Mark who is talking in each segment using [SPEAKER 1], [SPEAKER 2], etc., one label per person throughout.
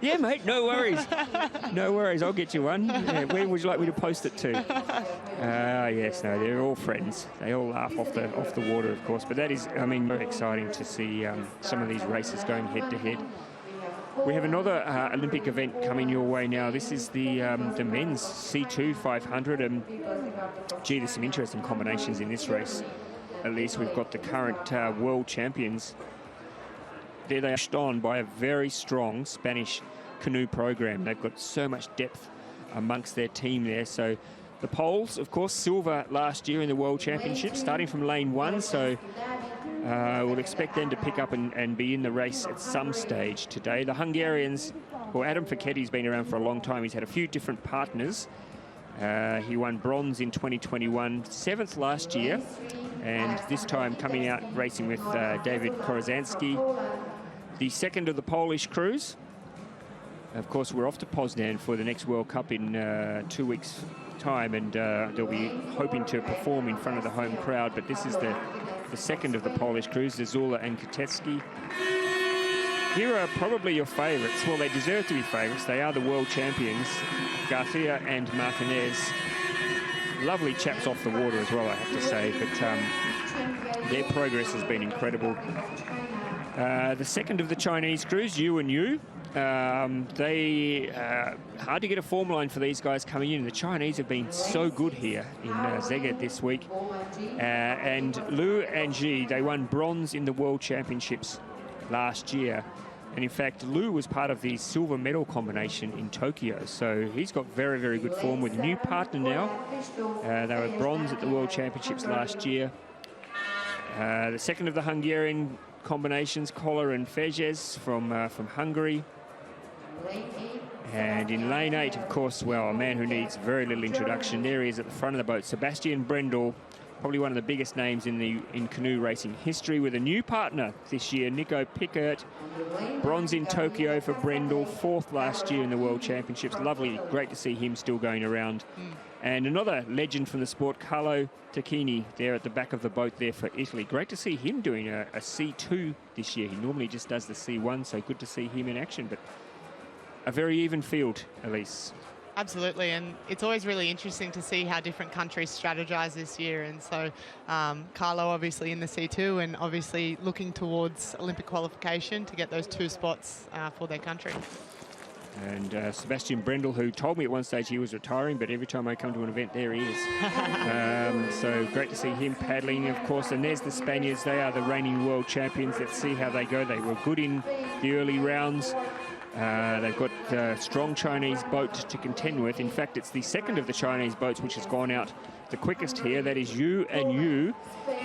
[SPEAKER 1] Yeah, mate, no worries. No worries, I'll get you one. Yeah, where would you like me to post it to? Yes, no, they're all friends. They all laugh off the water, of course. But that is, I mean, very exciting to see some of these races going head-to-head. We have another Olympic event coming your way now. This is the men's C2 500. And, gee, there's some interesting combinations in this race. At least we've got the current world champions. There they are, pushed on by a very strong Spanish canoe program. They've got so much depth amongst their team there. So the Poles, of course, silver last year in the World Championship, starting from lane 1. So we'll expect them to pick up and be in the race at some stage today. The Hungarians, well, Adam Fiketti's been around for a long time. He's had a few different partners. He won bronze in 2021, 7th last year, and this time coming out racing with David Korozanski, the second of the Polish crews. Of course, we're off to Poznan for the next World Cup in 2 weeks' time, and they'll be hoping to perform in front of the home crowd. But this is the second of the Polish crews, Zazula and Kotecki. Here are probably your favourites. Well, they deserve to be favourites. They are the world champions, Garcia and Martinez. Lovely chaps off the water as well, I have to say, but their progress has been incredible. The second of the Chinese crews, Yu and Yu, hard to get a form line for these guys coming in. The Chinese have been so good here in Szeged this week. And Lu and Ji, they won bronze in the World Championships last year. And in fact, Lu was part of the silver medal combination in Tokyo. So he's got very, very good form with a new partner now. They were bronze at the World Championships last year. The second of the Hungarian combinations, Koller and Fejez from Hungary. And in lane 8, of course, well, a man who needs very little introduction. There he is at the front of the boat, Sebastian Brendel, probably one of the biggest names in canoe racing history, with a new partner this year, Nico Pickert. Bronze in Tokyo for Brendel, 4th last year in the World Championships. Lovely, great to see him still going around. And another legend from the sport, Carlo Tacchini, there at the back of the boat there for Italy. Great to see him doing a C2 this year. He normally just does the C1, so good to see him in action. But a very even field, Elise.
[SPEAKER 2] Absolutely, and it's always really interesting to see how different countries strategize this year. And so Carlo obviously in the C2 and obviously looking towards Olympic qualification to get those 2 spots for their country.
[SPEAKER 1] And Sebastian Brendel, who told me at one stage he was retiring, but every time I come to an event, there he is. So great to see him paddling, of course. And there's the Spaniards. They are the reigning world champions. Let's see how they go. They were good in the early rounds. They've got a strong Chinese boat to contend with. In fact, it's the second of the Chinese boats which has gone out the quickest here. That is Yu and Yu.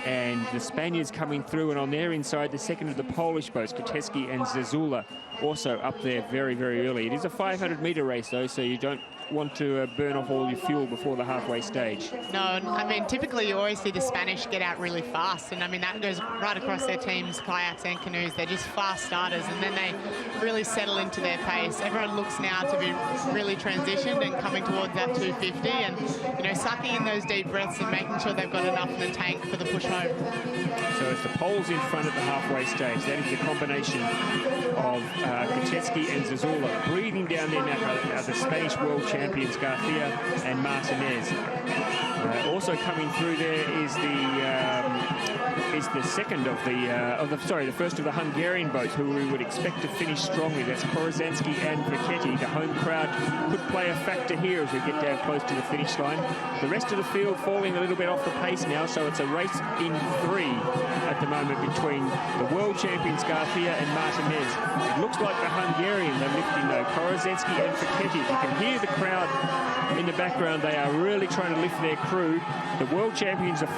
[SPEAKER 1] And the Spaniards coming through, and on their inside, the second of the Polish boats, Kotecki and Zazula, also up there very, very early. It is a 500-metre race, though, so you don't want to burn off all your fuel before the halfway stage.
[SPEAKER 2] No, I mean, typically you always see the Spanish get out really fast, and I mean, that goes right across their teams, kayaks and canoes. They're just fast starters, and then they really settle into their pace. Everyone looks now to be really transitioned and coming towards that 250 and, you know, sucking in those deep breaths and making sure they've got enough in the tank for the push home.
[SPEAKER 1] So it's the Poles in front at the halfway stage. That is the combination of Kotecki and Zazula. Breathing down their neck are the Spanish world champions, Garcia and Martinez. Also coming through there is the second of the first of the Hungarian boats, who we would expect to finish strongly. That's Korozanski and Viketti. The home crowd could play a factor here as we get down close to the finish line. The rest of the field falling a little bit off the pace now, so it's a race in 3 at the moment between the world champions Garcia and Martinez. It looks like the Hungarians are lifting though, Korozanski and Viketti. You can hear the crowd in the background. They are really trying to lift their crew. The world champions have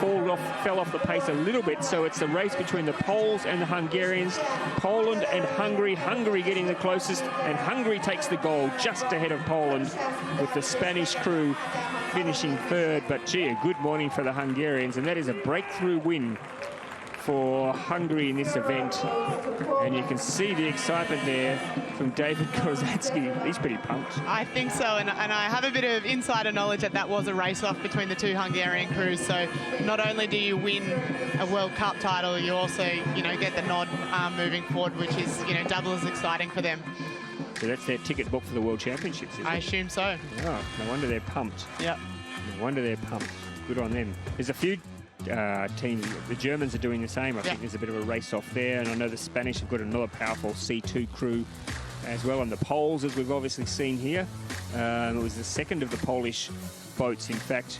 [SPEAKER 1] fell off the pace a little bit, so it's a race between the Poles and the Hungarians. Poland and Hungary. Hungary getting the closest, and Hungary takes the gold just ahead of Poland, with the Spanish crew finishing 3rd. But gee, a good morning for the Hungarians, and that is a breakthrough win for Hungary in this event. And you can see the excitement there from David Korozanski. He's pretty pumped.
[SPEAKER 2] I think so, and I have a bit of insider knowledge that was a race-off between the 2 Hungarian crews. So not only do you win a World Cup title, you also, you know, get the nod moving forward, which is, you know, double as exciting for them.
[SPEAKER 1] So that's their ticket book for the World Championships, isn't
[SPEAKER 2] I
[SPEAKER 1] it?
[SPEAKER 2] assume so.
[SPEAKER 1] Oh, no wonder they're pumped.
[SPEAKER 2] Yep.
[SPEAKER 1] No wonder they're pumped. Good on them. There's a few teams. The Germans are doing the same. I think there's a bit of a race off there. And I know the Spanish have got another powerful C2 crew as well. And the Poles, as we've obviously seen here. It was the second of the Polish boats, in fact.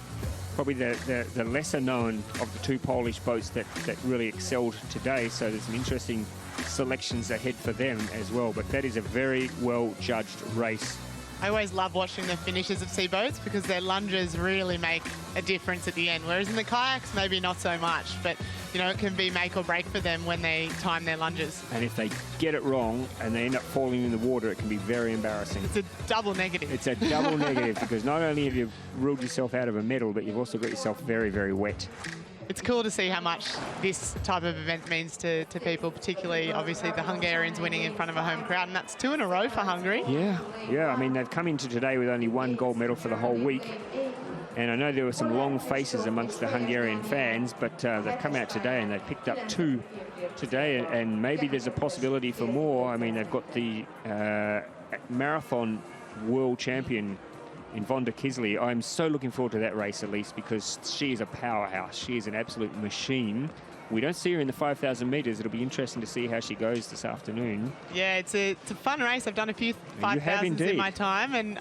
[SPEAKER 1] Probably the lesser known of the 2 Polish boats that really excelled today. So there's some interesting selections ahead for them as well. But that is a very well-judged race.
[SPEAKER 2] I always love watching the finishes of sea boats because their lunges really make a difference at the end. Whereas in the kayaks, maybe not so much. But, you know, it can be make or break for them when they time their lunges.
[SPEAKER 1] And if they get it wrong and they end up falling in the water, it can be very embarrassing.
[SPEAKER 2] It's a double negative.
[SPEAKER 1] It's a double negative because not only have you ruled yourself out of a medal, but you've also got yourself very, very wet.
[SPEAKER 2] It's cool to see how much this type of event means to people, particularly, obviously, the Hungarians winning in front of a home crowd. And that's 2 in a row for Hungary.
[SPEAKER 1] Yeah. I mean, they've come into today with only 1 gold medal for the whole week. And I know there were some long faces amongst the Hungarian fans, but they've come out today and they've picked up 2 today. And maybe there's a possibility for more. I mean, they've got the marathon world champion in Vonda Kisley. I'm so looking forward to that race, at least, because she is a powerhouse. She is an absolute machine. We don't see her in the 5,000 metres. It'll be interesting to see how she goes this afternoon.
[SPEAKER 2] Yeah, it's a fun race. I've done a few 5,000s in my time, and